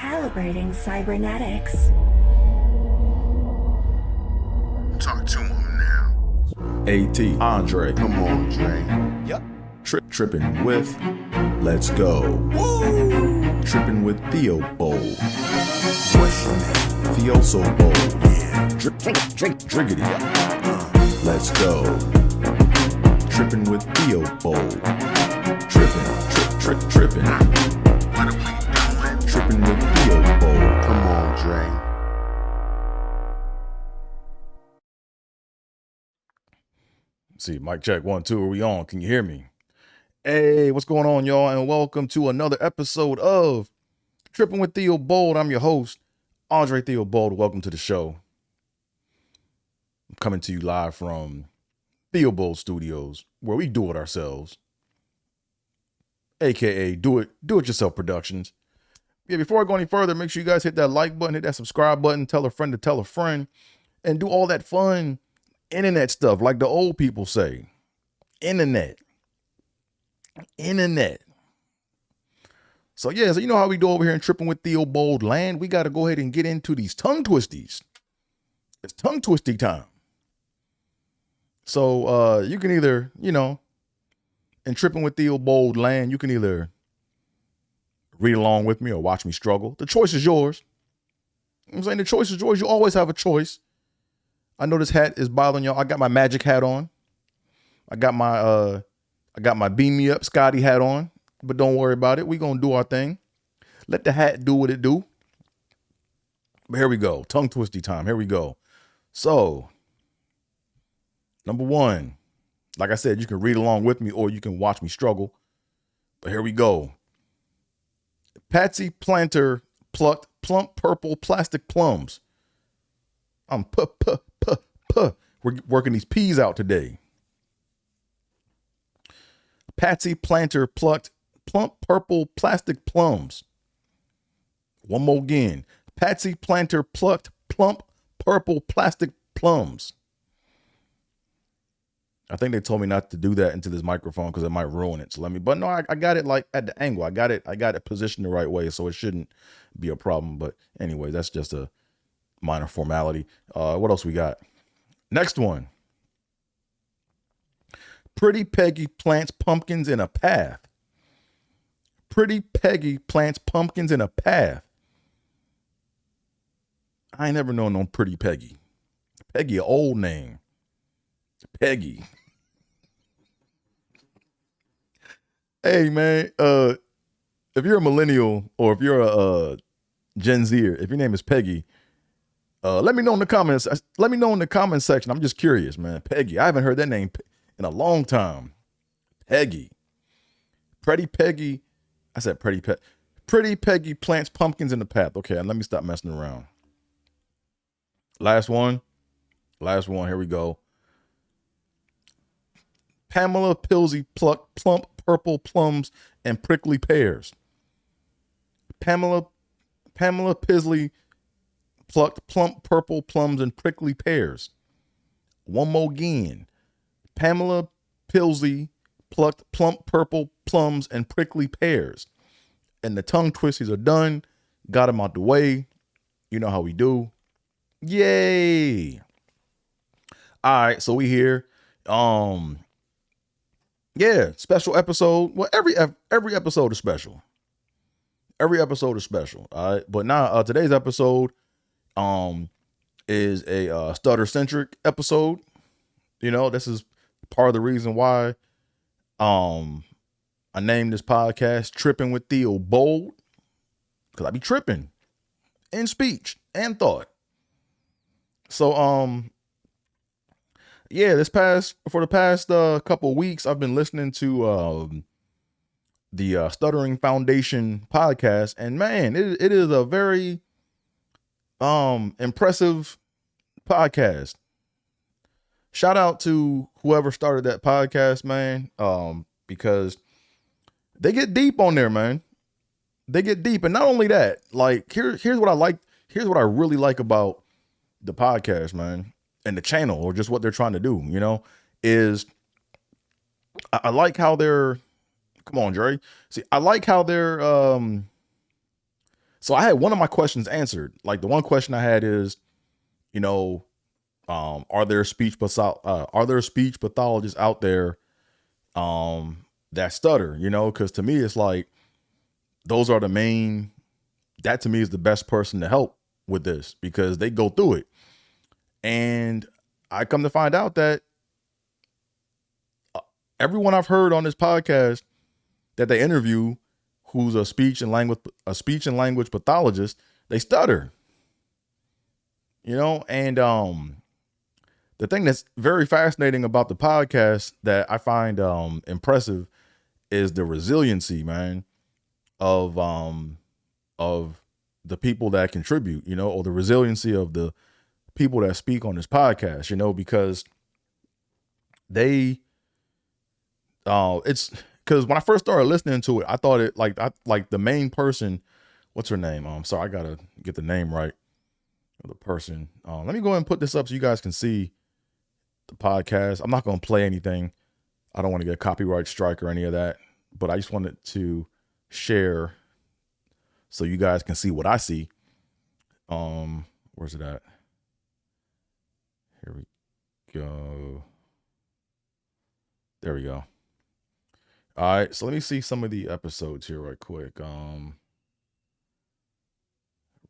Calibrating cybernetics. Talk to him now. AT, Andre. Come on, Dre. Yep. Trippin with Let's Go. Woo! Trippin with Theobold. What's your name? Theo so bold. Yeah. Driggity. Let's go. Trippin with Theobold. Trippin. What are we doing? Trippin with Theobold. Come on, Dre. See, mic check 1, 2. Are we on? Can you hear me? Hey, what's going on, y'all? And welcome to another episode of Trippin with Theobold. I'm your host, Andre Theobold. Welcome to the show. I'm coming to you live from Theobold Studios, where we do it ourselves, aka do it yourself productions. Yeah, before I go any further, make sure you guys hit that like button, hit that subscribe button, tell a friend to tell a friend, and do all that fun internet stuff like the old people say. Internet. So yeah, so you know how we do over here in Trippin with Theobold land. We got to go ahead and get into these tongue twisties. It's tongue twisty time. So you can either, in Trippin with Theobold land, you can either read along with me or watch me struggle. The choice is yours. I'm saying the choice is yours. You always have a choice. I know this hat is bothering y'all. I got my magic hat on. I got my beam me up Scotty hat on, but don't worry about it. We're going to do our thing. Let the hat do what it do. But here we go. Tongue twisty time. Here we go. So, number one, like I said, you can read along with me or you can watch me struggle. But here we go. Patsy Planter plucked plump purple plastic plums. We're working these peas out today. Patsy Planter plucked plump purple plastic plums. One more again. Patsy Planter plucked plump purple plastic plums. I think they told me not to do that into this microphone because it might ruin it. So but no, I got it like at the angle. I got it positioned the right way, so it shouldn't be a problem. But anyway, that's just a minor formality. What else we got? Next one. Pretty Peggy plants pumpkins in a path. Pretty Peggy plants pumpkins in a path. I ain't never known no Pretty Peggy. Peggy, an old name. Peggy. Hey, man, if you're a millennial or if you're a Gen Zer, if your name is Peggy, let me know in the comments. Let me know in the comment section. I'm just curious, man. Peggy. I haven't heard that name in a long time. Peggy. Pretty Peggy. I said Pretty Peggy plants pumpkins in the path. Okay, let me stop messing around. Last one. Here we go. Pamela Pilsey plucked plump purple plums and prickly pears. Pamela Pisley plucked plump purple plums and prickly pears. One more again. Pamela Pilsey plucked plump purple plums and prickly pears. And the tongue twisties are done. Got them out the way. You know how we do. Yay. All right, so we here. Yeah, special episode. Well, every episode is special. Every episode is special. All right, but now today's episode is a stutter centric episode. This is part of the reason why I named this podcast Trippin with Theobold, because I be tripping in speech and thought. So yeah, for the past couple of weeks, I've been listening to the Stuttering Foundation podcast, and man, it is a very impressive podcast. Shout out to whoever started that podcast, man, because they get deep on there, man. They get deep, and not only that, like here's what I like. Here's what I really like about the podcast, man, and the channel, or just what they're trying to do. Is I like how they're. Come on, Dre. See, I like how they're So I had one of my questions answered. Like the one question I had is, you know, are there speech pathologists out there that stutter? You know, because to me it's like those are the main. That to me is the best person to help with this because they go through it. And I come to find out that everyone I've heard on this podcast that they interview who's a speech and language pathologist, they stutter. You know, and the thing that's very fascinating about the podcast that I find impressive is the resiliency, man, of the people that contribute, you know, or the resiliency of the people that speak on this podcast, you know, because they it's because when I first started listening to it, I thought it like the main person, what's her name? Sorry, I gotta get the name right of the person. Let me go ahead and put this up so you guys can see the podcast. I'm not gonna play anything. I don't want to get a copyright strike or any of that, but I just wanted to share so you guys can see what I see. Where's it at? Here we go. There we go. All right, so let me see some of the episodes here right quick.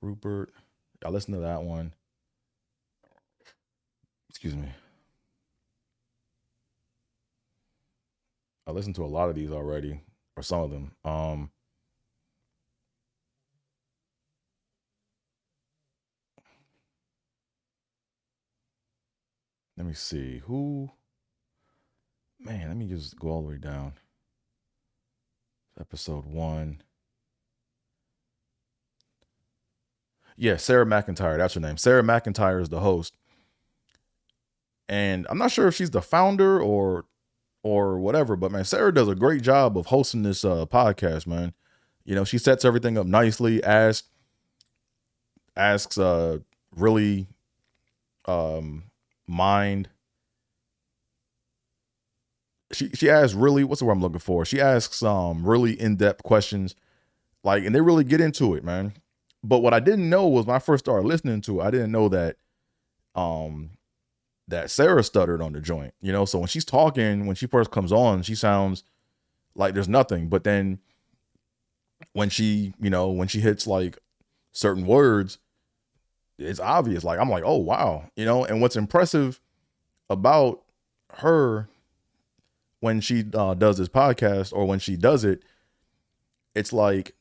Rupert, I listened to that one. Excuse me. I listened to a lot of these already, or some of them. Let me see man, let me just go all the way down. Episode 1. Yeah, Sarah McIntyre, that's her name. Sarah McIntyre is the host. And I'm not sure if she's the founder or whatever, but man, Sarah does a great job of hosting this podcast, man. You know, she sets everything up nicely, asks really mind. She asks really, what's the word I'm looking for? She asks really in-depth questions, like, and they really get into it, man. But what I didn't know was when I first started listening to it, I didn't know that that Sarah stuttered on the joint, you know? So when she's talking, when she first comes on, she sounds like there's nothing. But then when she hits like certain words, it's obvious. Like, I'm like, oh, wow. You know, and what's impressive about her when she does this podcast or when she does it, it's like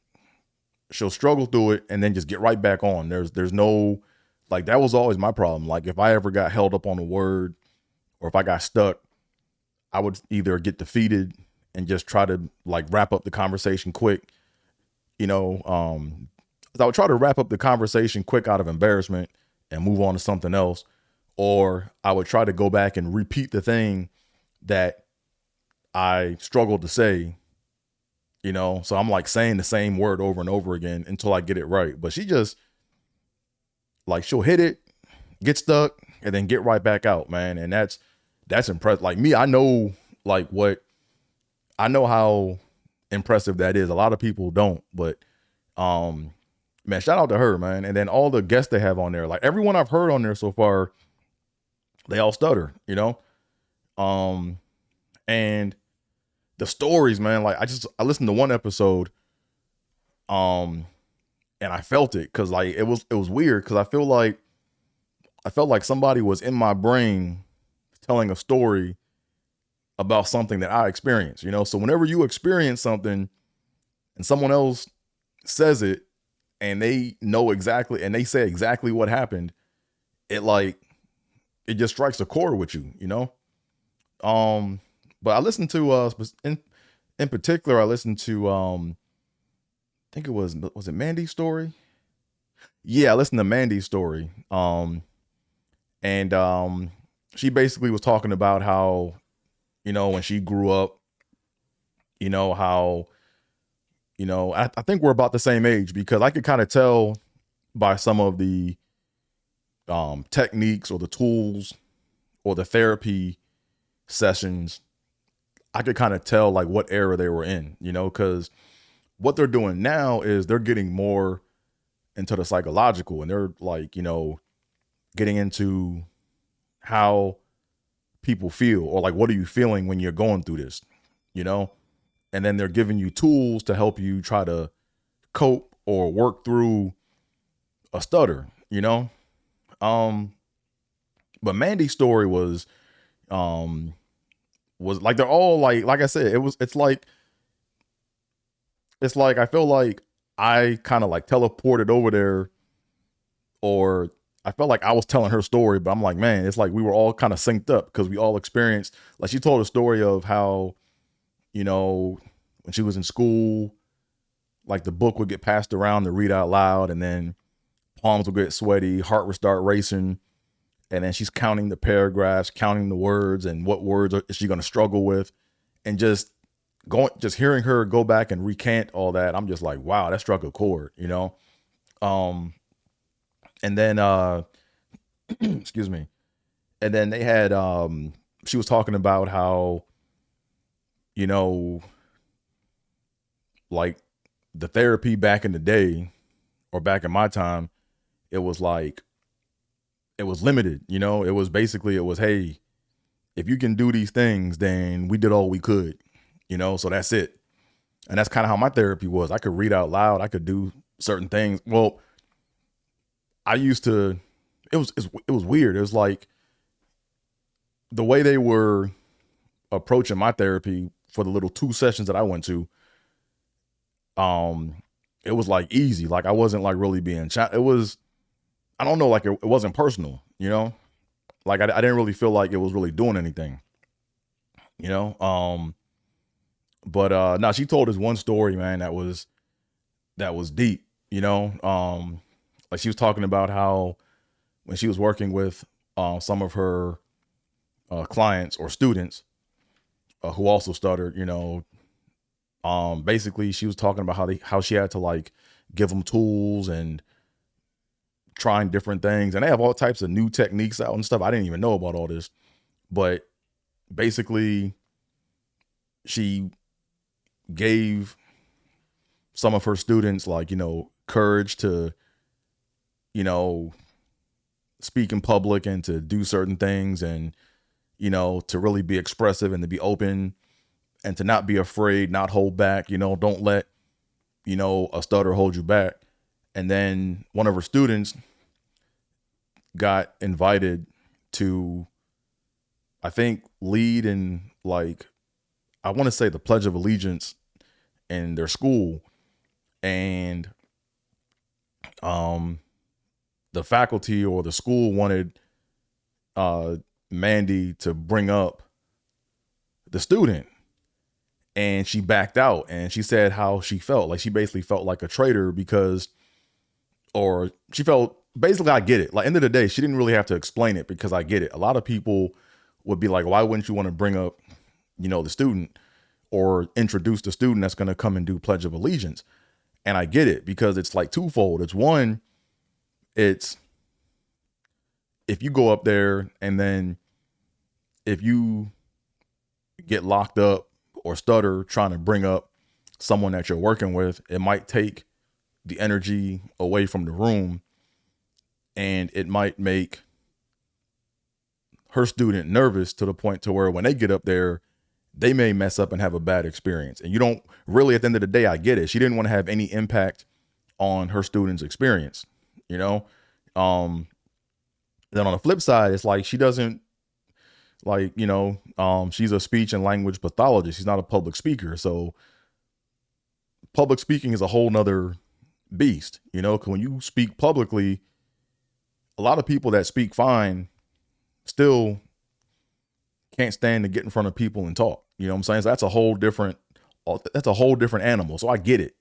she'll struggle through it and then just get right back on. There's no, like, that was always my problem. Like, if I ever got held up on a word or if I got stuck, I would either get defeated and just try to like wrap up the conversation quick, you know. I would try to wrap up the conversation quick out of embarrassment and move on to something else. Or I would try to go back and repeat the thing that I struggled to say, you know. So I'm like saying the same word over and over again until I get it right. But she just, like, she'll hit it, get stuck, and then get right back out, man. And that's impressive. Like me, I know how impressive that is. A lot of people don't, but man, shout out to her, man. And then all the guests they have on there, like everyone I've heard on there so far, they all stutter, you know. And the stories, man, like I listened to one episode, and I felt it because like it was weird because I felt like somebody was in my brain telling a story about something that I experienced, you know. So whenever you experience something and someone else says it and they know exactly and they say exactly what happened, it just strikes a chord with you, you know. But I listened to in particular, I listened to I think it was it Mandy's story? Yeah, I listened to Mandy's story. And she basically was talking about how, you know, when she grew up, you know, how, you know, I think we're about the same age because I could kind of tell by some of the techniques or the tools or the therapy sessions, I could kind of tell like what era they were in, you know, because what they're doing now is they're getting more into the psychological, and they're like, getting into how people feel, or like, what are you feeling when you're going through this, and then they're giving you tools to help you try to cope or work through a stutter, but Mandy's story was like, they're all like I said, it's like I feel like I kind of like teleported over there, or I felt like I was telling her story, but I'm like, man, it's like we were all kind of synced up because we all experienced, like, she told a story of how, when she was in school, like the book would get passed around to read out loud, and then palms would get sweaty, heart would start racing, and then she's counting the paragraphs, counting the words, and what words is she going to struggle with, and just hearing her go back and recant all that, I'm just like, wow, that struck a chord, and then excuse me, and then they had she was talking about how, like, the therapy back in the day, or back in my time, it was like, it was limited, it was, hey, if you can do these things, then we did all we could, so that's it. And that's kind of how my therapy was. I could read out loud, I could do certain things. Well, I used to, it was weird. It was like the way they were approaching my therapy for the little 2 sessions that I went to. It was like easy. Like, I wasn't like really being it was, I don't know, like it wasn't personal, like I didn't really feel like it was really doing anything, but no, she told us one story, man, that was deep, like, she was talking about how when she was working with some of her clients or students who also stuttered, basically she was talking about how she had to, like, give them tools and trying different things, and they have all types of new techniques out and stuff. I didn't even know about all this, but basically she gave some of her students, like, courage to, speak in public and to do certain things, and, to really be expressive and to be open and to not be afraid, not hold back, don't let, a stutter hold you back. And then one of her students got invited to, I think, lead in, like, I want to say the Pledge of Allegiance in their school. And the faculty or the school wanted Mandy to bring up the student, and she backed out, and she said how she felt. Like, she basically felt like a traitor because, or she felt, basically, I get it. Like, end of the day, she didn't really have to explain it, because I get it. A lot of people would be like, why wouldn't you want to bring up, the student, or introduce the student that's going to come and do Pledge of Allegiance? And I get it, because it's like twofold. It's one, it's if you go up there and then if you get locked up or stutter trying to bring up someone that you're working with, it might take the energy away from the room, and it might make her student nervous to the point to where when they get up there, they may mess up and have a bad experience. And you don't really, at the end of the day, I get it. She didn't want to have any impact on her student's experience, Then on the flip side, it's like, she doesn't, like, she's a speech and language pathologist. She's not a public speaker. So public speaking is a whole nother beast, because when you speak publicly, a lot of people that speak fine still can't stand to get in front of people and talk. You know what I'm saying? So that's a whole different animal. So I get it,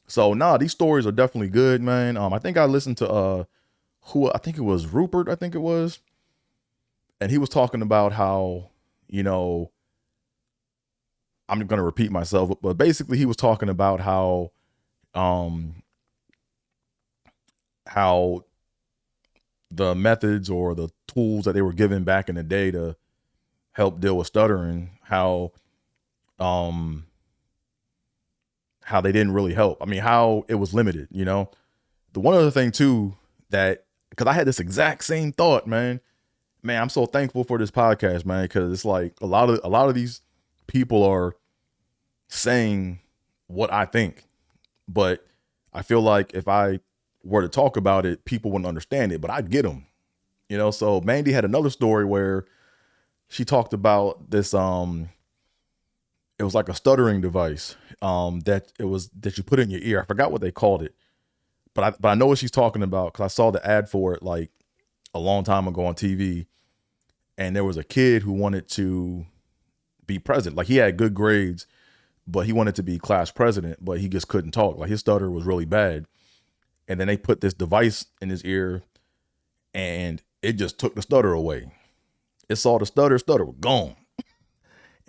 So these stories are definitely good, man. I think I listened to I think it was Rupert, I think it was. And he was talking about how, I'm going to repeat myself, but basically he was talking about how the methods or the tools that they were given back in the day to help deal with stuttering, how they didn't really help. I mean, how it was limited, the the one other thing too, that because I had this exact same thought, man. Man, I'm so thankful for this podcast, man, because it's like a lot of these people are saying what I think, but I feel like if I were to talk about it, people wouldn't understand it, but I get them, you know. So Mandy had another story where she talked about this. It was like a stuttering device that you put in your ear. I forgot what they called it, but I know what she's talking about because I saw the ad for it like a long time ago on TV. And there was a kid who wanted to be president. Like he had good grades, but he wanted to be class president, but he just couldn't talk. Like his stutter was really bad. And then they put this device in his ear and it just took the stutter away. It saw the stutter was gone.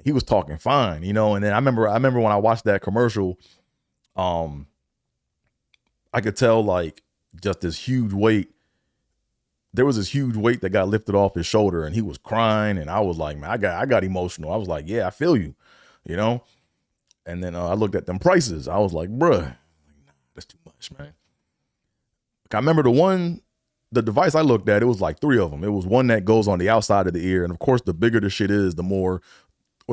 He was talking fine, you know? And then I remember when I watched that commercial, I could tell like just this huge weight. There was this huge weight that got lifted off his shoulder and he was crying. And I was like, man, I got emotional. I was like, yeah, I feel you, you know? And then I looked at them prices. I was like, bruh, that's too much, man. I remember the device I looked at, it was like 3 of them. It was one that goes on the outside of the ear. And of course, the bigger the shit is, the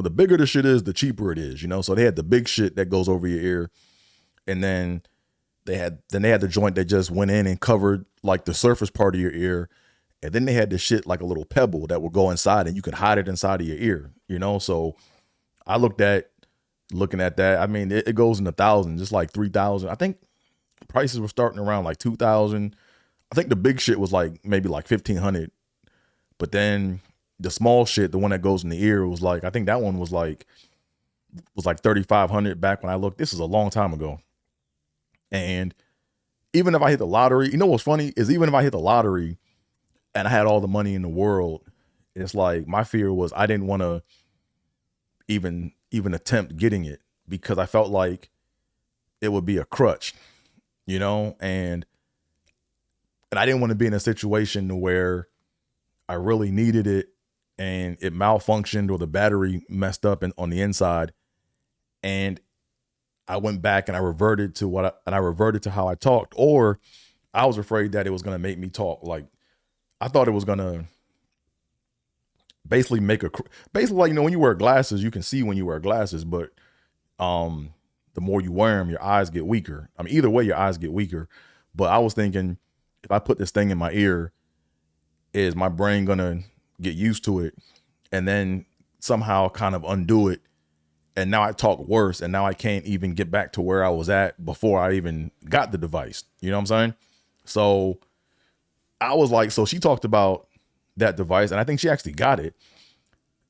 bigger the shit is, the cheaper it is, you know? So they had the big shit that goes over your ear. And then they had the joint that just went in and covered like the surface part of your ear. And then they had this shit like a little pebble that would go inside and you could hide it inside of your ear, you know? So I looking at that. I mean, it goes in the thousands, just like 3,000. I think prices were starting around like 2,000. I think the big shit was like maybe like 1,500. But then the small shit, the one that goes in the ear was like, I think that one was like 3,500 back when I looked. This is a long time ago. And even if I hit the lottery, you know what's funny is even if I hit the lottery and I had all the money in the world, it's like my fear was I didn't want to even attempt getting it because I felt like it would be a crutch, you know, and I didn't want to be in a situation where I really needed it and it malfunctioned or the battery messed up on the inside. And I went back and I reverted to how I talked, or I was afraid that it was going to make me talk. Like I thought it was going to basically basically like, you know, when you wear glasses, you can see when you wear glasses, but the more you wear them, your eyes get weaker. I mean, either way, your eyes get weaker. But I was thinking, if I put this thing in my ear, is my brain going to get used to it and then somehow kind of undo it? And now I talk worse, and now I can't even get back to where I was at before I even got the device. You know what I'm saying? So I was like, so she talked about that device, and I think she actually got it.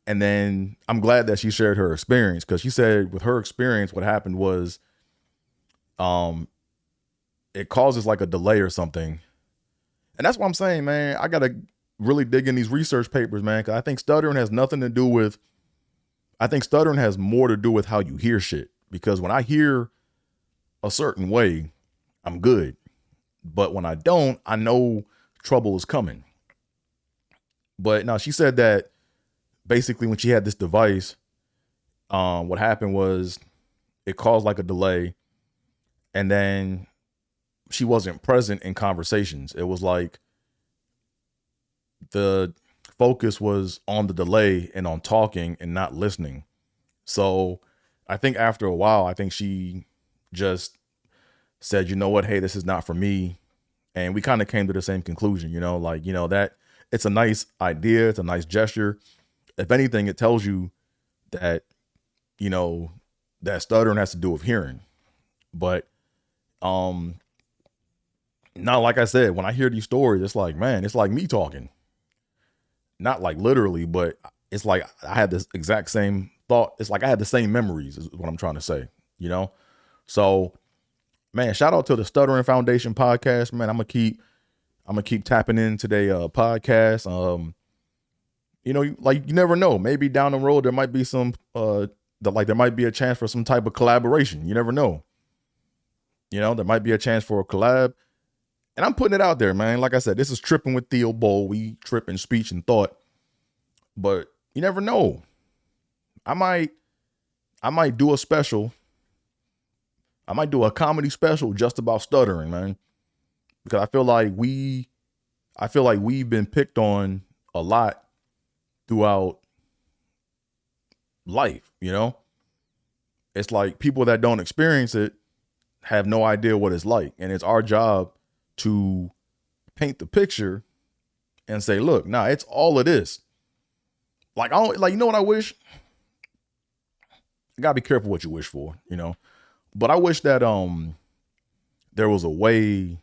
And then I'm glad that she shared her experience, because she said with her experience, what happened was it causes like a delay or something. And that's what I'm saying, man. I got to really dig in these research papers, man, because I think stuttering has nothing to do with, I think stuttering has more to do with how you hear shit. Because when I hear a certain way, I'm good. But when I don't, I know trouble is coming. But now she said that basically when she had this device, what happened was it caused like a delay. And then she wasn't present in conversations. It was like the focus was on the delay and on talking and not listening. So I think after a while, I think she just said, you know what, hey, this is not for me. And we kind of came to the same conclusion, you know, like, you know, that it's a nice idea. It's a nice gesture. If anything, it tells you that, you know, that stuttering has to do with hearing. But now, like I said, when I hear these stories, it's like, man, it's like me talking. Not like literally, but it's like I had this exact same thought. It's like I had the same memories is what I'm trying to say, you know? So, man, shout out to the Stuttering Foundation podcast, man. I'm gonna keep tapping into their podcast. You know, like you never know. Maybe down the road there might be some there might be a chance for some type of collaboration. You never know. You know, there might be a chance for a collab. And I'm putting it out there, man. Like I said, this is Trippin with Theobold. We trip in speech and thought. But you never know. I might do a special. I might do a comedy special just about stuttering, man. because I feel like we've been picked on a lot throughout life, you know? It's like people that don't experience it have no idea what it's like. And it's our job to paint the picture and say, look, nah, it's all of this. Like, I don't, like, you know what I wish? You gotta be careful what you wish for, you know? But I wish that there was a way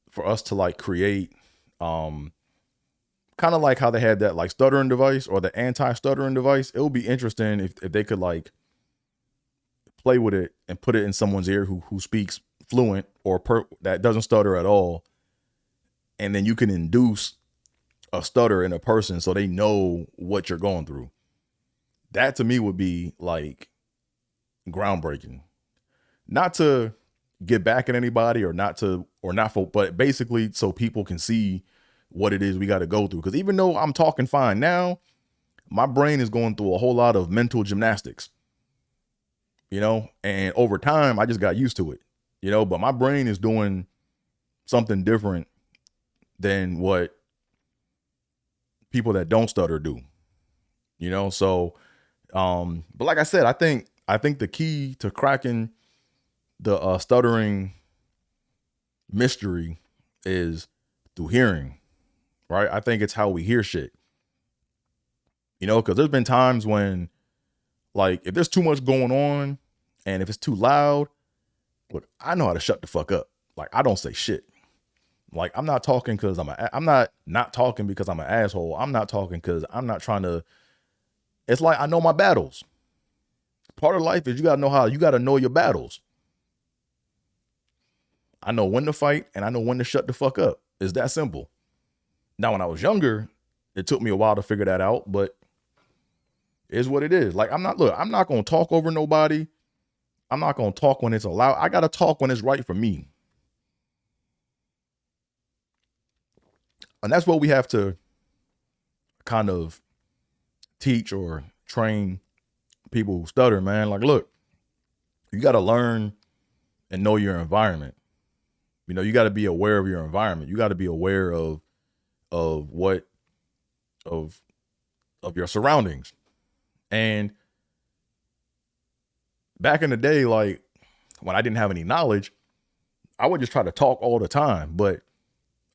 for us to like create kind of like how they had that like stuttering device or the anti-stuttering device. It would be interesting if they could like play with it and put it in someone's ear who speaks fluent or that doesn't stutter at all. And then you can induce a stutter in a person so they know what you're going through. That to me would be like groundbreaking. Not to get back at anybody but basically so people can see what it is we got to go through. Because even though I'm talking fine now, my brain is going through a whole lot of mental gymnastics, you know, and over time I just got used to it, you know, but my brain is doing something different than what people that don't stutter do, you know? So, but like I said, I think the key to cracking the stuttering mystery is through hearing, right? I think it's how we hear shit, you know, because there's been times when like if there's too much going on and if it's too loud, but I know how to shut the fuck up. Like I don't say shit. Like I'm not talking because I'm not talking because I'm an asshole. I'm not talking because I'm not trying to. It's like I know my battles. Part of life is you gotta know your battles. I know when to fight and I know when to shut the fuck up. It's that simple. Now, when I was younger, it took me a while to figure that out, but it's what it is. Like I'm not going to talk over nobody. I'm not going to talk when it's allowed. I got to talk when it's right for me. And that's what we have to kind of teach or train people who stutter, man. Like, look, you got to learn and know your environment. You know, you got to be aware of your environment. You got to be aware of your surroundings. And back in the day, like when I didn't have any knowledge, I would just try to talk all the time, but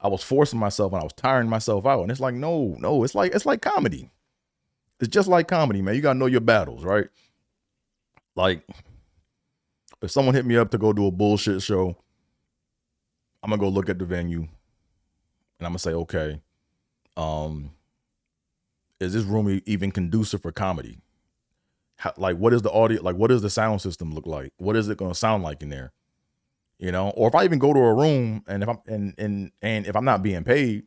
I was forcing myself and I was tiring myself out. And it's like, no, it's like comedy. It's just like comedy, man. You got to know your battles, right? Like if someone hit me up to go do a bullshit show, I'm going to go look at the venue and I'm going to say, okay, is this room even conducive for comedy? Like, what is the audio? Like, what does the sound system look like? What is it going to sound like in there? You know, or if I even go to a room and if I'm and if I'm not being paid,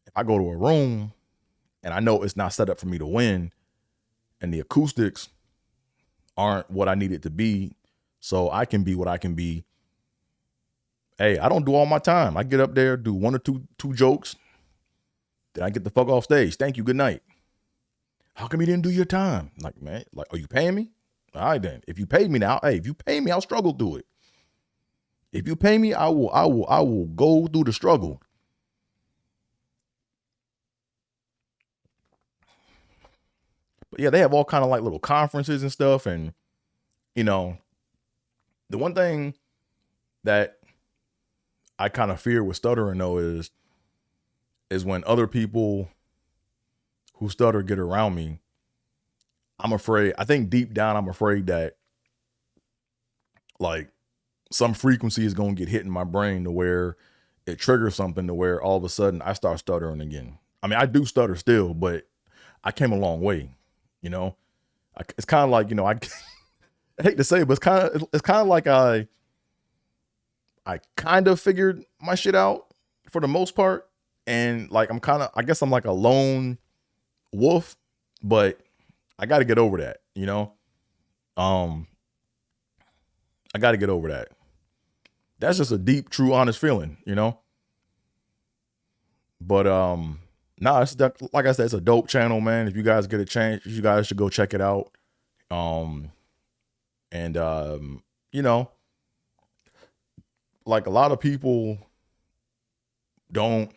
if I go to a room and I know it's not set up for me to win and the acoustics aren't what I need it to be, so I can be what I can be. Hey, I don't do all my time. I get up there, do one or two jokes, then I get the fuck off stage. Thank you. Good night. How come you didn't do your time? Like, man, like, are you paying me? All right, then. If you pay me now, hey, if you pay me, I'll struggle through it. If you pay me, I will go through the struggle. But yeah, they have all kind of like little conferences and stuff. And, you know, the one thing that I kind of fear with stuttering though is when other people who stutter get around me, I think deep down, I'm afraid that like some frequency is going to get hit in my brain to where it triggers something to where all of a sudden I start stuttering again. I mean, I do stutter still, but I came a long way, you know. It's kind of like, you know, I hate to say it, but it's kind of like I kind of figured my shit out for the most part. And like, I guess I'm like a lone wolf, but I got to get over that, you know? I got to get over that. That's just a deep, true, honest feeling, you know? But, it's like I said, it's a dope channel, man. If you guys get a chance, you guys should go check it out. You know, like a lot of people don't.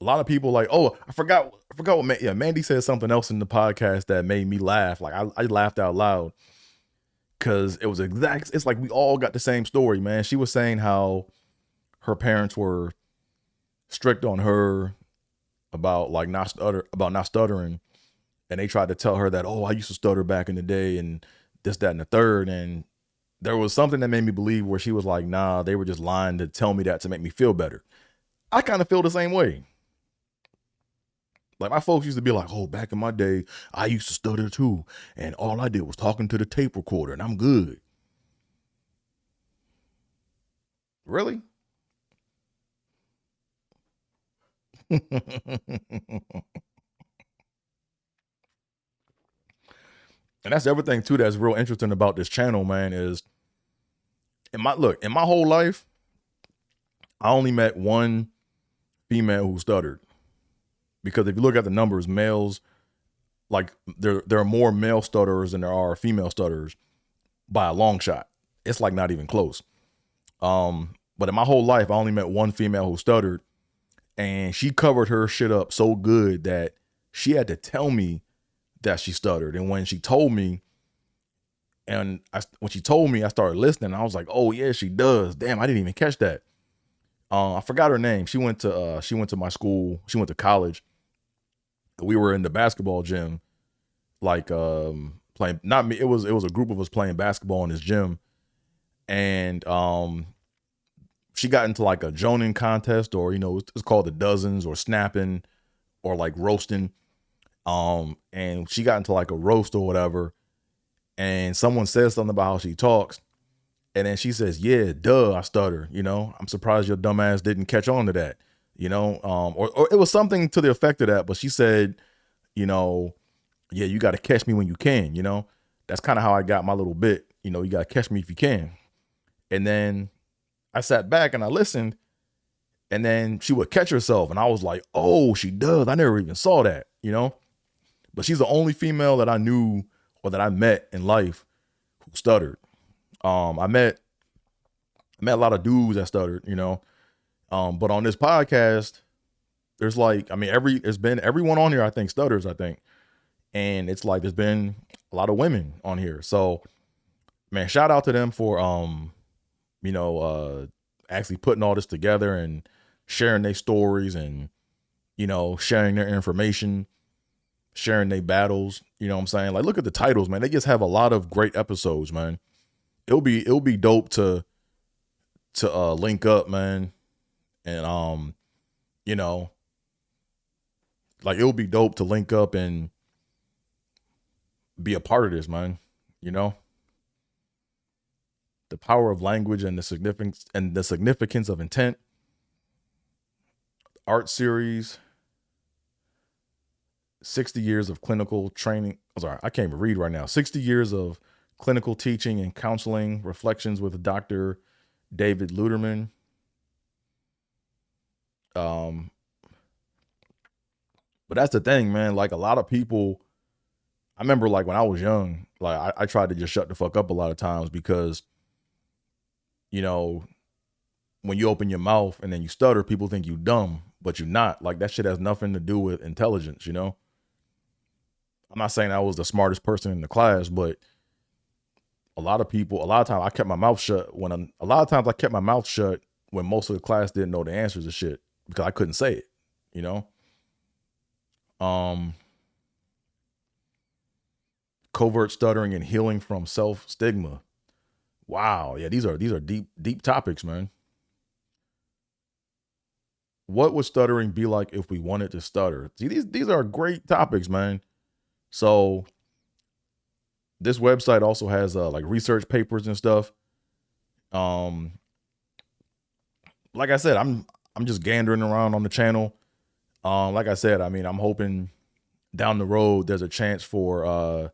A lot of people like, oh, I forgot what Mandy said something else in the podcast that made me laugh. Like I laughed out loud because it was exact. It's like we all got the same story, man. She was saying how her parents were strict on her about like not stuttering, and they tried to tell her that, oh, I used to stutter back in the day and this, that, and the third. And there was something that made me believe where she was like, nah, they were just lying to tell me that to make me feel better. I kind of feel the same way. Like my folks used to be like, oh, back in my day, I used to stutter too. And all I did was talking to the tape recorder and I'm good. Really? And that's everything too that's real interesting about this channel, man, is in my whole life, I only met one female who stuttered. Because if you look at the numbers, males, like there are more male stutterers than there are female stutterers by a long shot. It's like not even close. But in my whole life, I only met one female who stuttered, and she covered her shit up so good that she had to tell me that she stuttered. And when she told me, I started listening. I was like, oh yeah, she does. Damn, I didn't even catch that. I forgot her name. She went to my school. She went to college. We were in the basketball gym, like playing. Not me. It was a group of us playing basketball in this gym, and she got into like a joning contest, or it's called the dozens, or snapping, or like roasting. And she got into like a roast or whatever, and someone says something about how she talks, and then she says, "Yeah, duh, I stutter. I'm surprised your dumb ass didn't catch on to that." Or it was something to the effect of that. But she said, yeah, you got to catch me when you can. That's kind of how I got my little bit. You got to catch me if you can. And then I sat back and I listened, and then she would catch herself, and I was like, oh, she does. I never even saw that. But she's the only female that I knew or that I met in life who stuttered. I met a lot of dudes that stuttered, but on this podcast, there's like, everyone on here, I think, stutters, and it's like, there's been a lot of women on here. So man, shout out to them for, actually putting all this together and sharing their stories and, sharing their information, sharing their battles. You know what I'm saying? Like, look at the titles, man. They just have a lot of great episodes, man. It'll be dope to link up, man. And, like, it'll be dope to link up and be a part of this, man. The power of language and the significance of intent. Art series, 60 years of clinical training. Oh, sorry, I can't even read right now. 60 years of clinical teaching and counseling, reflections with Dr. David Luderman. But that's the thing, man. Like, a lot of people, I remember, like, when I was young, like, I tried to just shut the fuck up a lot of times because, when you open your mouth and then you stutter, people think you dumb, but you're not. Like, that shit has nothing to do with intelligence, I'm not saying I was the smartest person in the class, but a lot of times I kept my mouth shut when most of the class didn't know the answers to shit because I couldn't say it, Covert stuttering and healing from self-stigma. Wow. Yeah, these are deep topics, man. What would stuttering be like if we wanted to stutter? See, these are great topics, man. So this website also has like research papers and stuff. Like I said, I'm just gandering around on the channel. Like I said, I'm hoping down the road there's a chance for a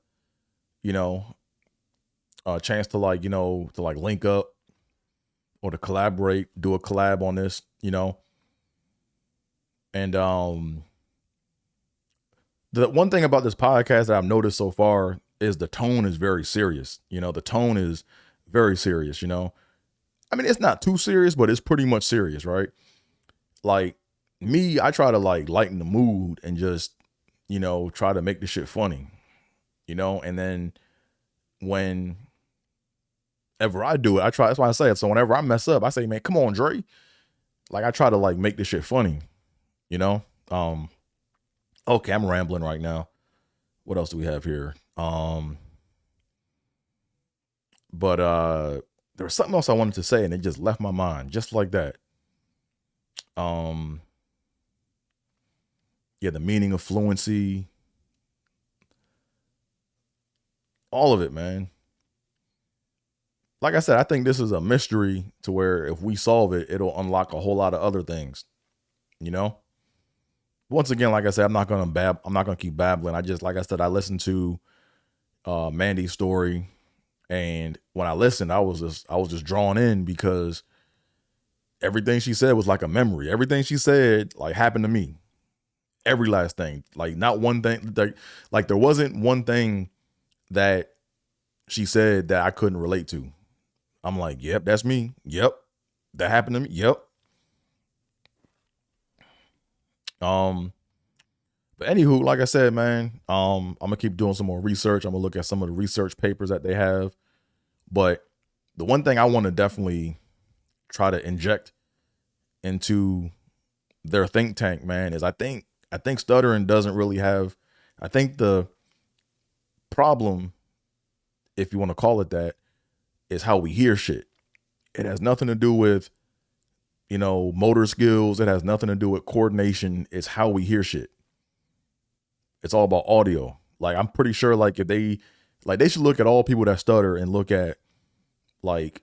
chance to link up or to collaborate, do a collab on this, And the one thing about this podcast that I've noticed so far is the tone is very serious. The tone is very serious, I mean, it's not too serious, but it's pretty much serious, right? Like me, I try to like lighten the mood and just, try to make the shit funny, and then whenever I do it, I try, that's why I say it. So whenever I mess up, I say, man, come on, Dre. Like I try to like make this shit funny, you know? Okay, I'm rambling right now. What else do we have here? But there was something else I wanted to say and it just left my mind just like that. Yeah, the meaning of fluency, all of it, man. Like I said, I think this is a mystery to where if we solve it, it'll unlock a whole lot of other things, you know? Once again, like I said, I'm not gonna keep babbling. I just, like I said, I listened to Mandy's story, and when I listened, I was just drawn in because everything she said was like a memory. Everything she said like happened to me. Every last thing. Like not one thing, like there wasn't one thing that she said that I couldn't relate to. I'm like, yep, that's me. Yep. That happened to me. Yep. But anywho, like I said, man, I'm gonna keep doing some more research. I'm gonna look at some of the research papers that they have. But the one thing I want to definitely try to inject into their think tank, man, is I think stuttering doesn't really have, I think the problem, if you want to call it that, is how we hear shit. It has nothing to do with, motor skills. It has nothing to do with coordination. It's how we hear shit. It's all about audio. Like, I'm pretty sure, like, if they should look at all people that stutter and look at, like,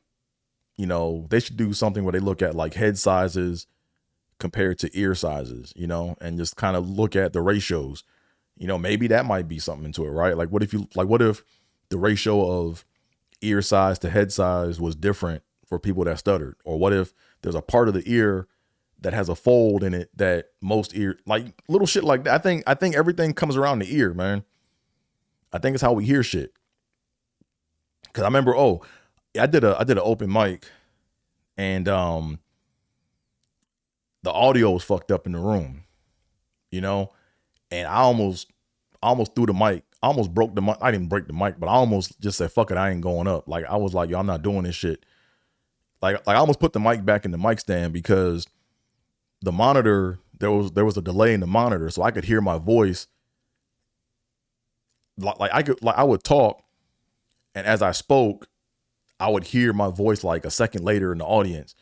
they should do something where they look at, like, head sizes compared to ear sizes, and just kind of look at the ratios. Maybe that might be something into it, right? Like, what if the ratio of ear size to head size was different for people that stuttered? Or what if there's a part of the ear that has a fold in it that most ear, like little shit like that. I think everything comes around the ear, man. I think it's how we hear shit. Cause I remember, I did an open mic and the audio was fucked up in the room, and I almost threw the mic. I almost broke the mic. I didn't break the mic, but I almost just said, fuck it, I ain't going up. Like I was like, yo, I'm not doing this shit. Like I almost put the mic back in the mic stand because the monitor, there was a delay in the monitor, so I could hear my voice. I would talk, and as I spoke, I would hear my voice like a second later in the audience,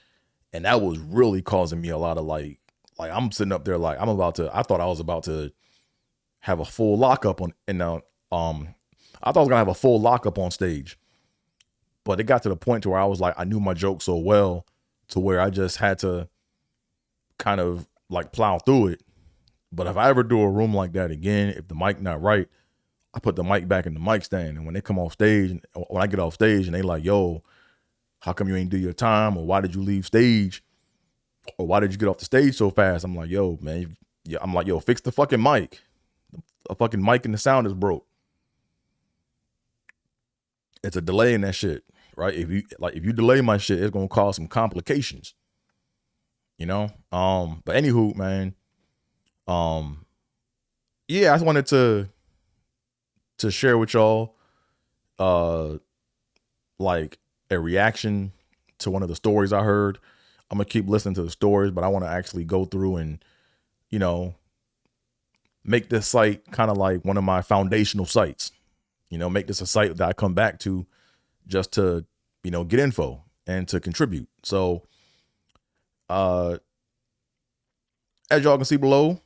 and that was really causing me a lot of like I'm sitting up there like I thought I was about to have a full lockup on, and I thought I was gonna have a full lockup on stage, but it got to the point to where I was like, I knew my joke so well to where I just had to kind of like plow through it. But if I ever do a room like that again, if the mic not right, I put the mic back in the mic stand. And when they come off stage, when I get off stage and they like, yo, how come you ain't do your time? Or why did you leave stage? Or why did you get off the stage so fast? I'm like, yo, man. Yeah, I'm like, yo, fix the fucking mic. A fucking mic and the sound is broke. It's a delay in that shit, right? If you delay my shit, it's gonna cause some complications. But anywho, man, yeah, I just wanted to share with y'all, like a reaction to one of the stories I heard. I'm gonna keep listening to the stories, but I want to actually go through and, make this site kind of like one of my foundational sites, make this a site that I come back to just to, get info and to contribute. So, as y'all can see below,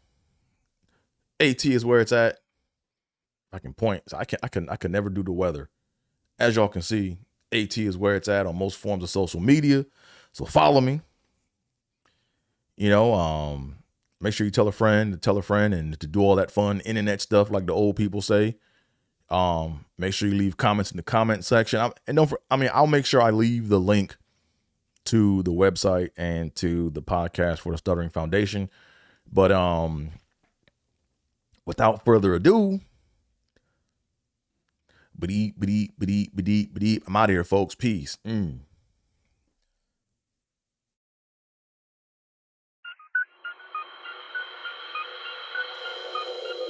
AT is where it's at. I can point. So I can never do the weather. As y'all can see, AT is where it's at on most forms of social media. So follow me. Make sure you tell a friend, and to do all that fun internet stuff like the old people say. Make sure you leave comments in the comment section. I'll make sure I leave the link to the website and to the podcast for the Stuttering Foundation. But without further ado, I'm out of here, folks. Peace.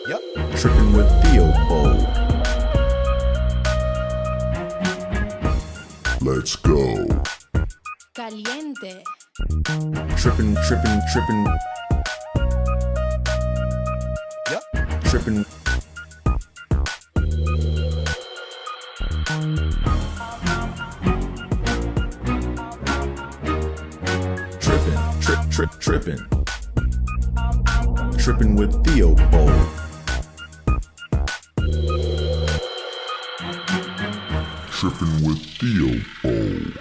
Yep. Trippin with Theobold. Let's go. Caliente. Trippin, trippin, trippin. Yep. Trippin. Trippin. Trippin with Theobold. Trippin with Theobold.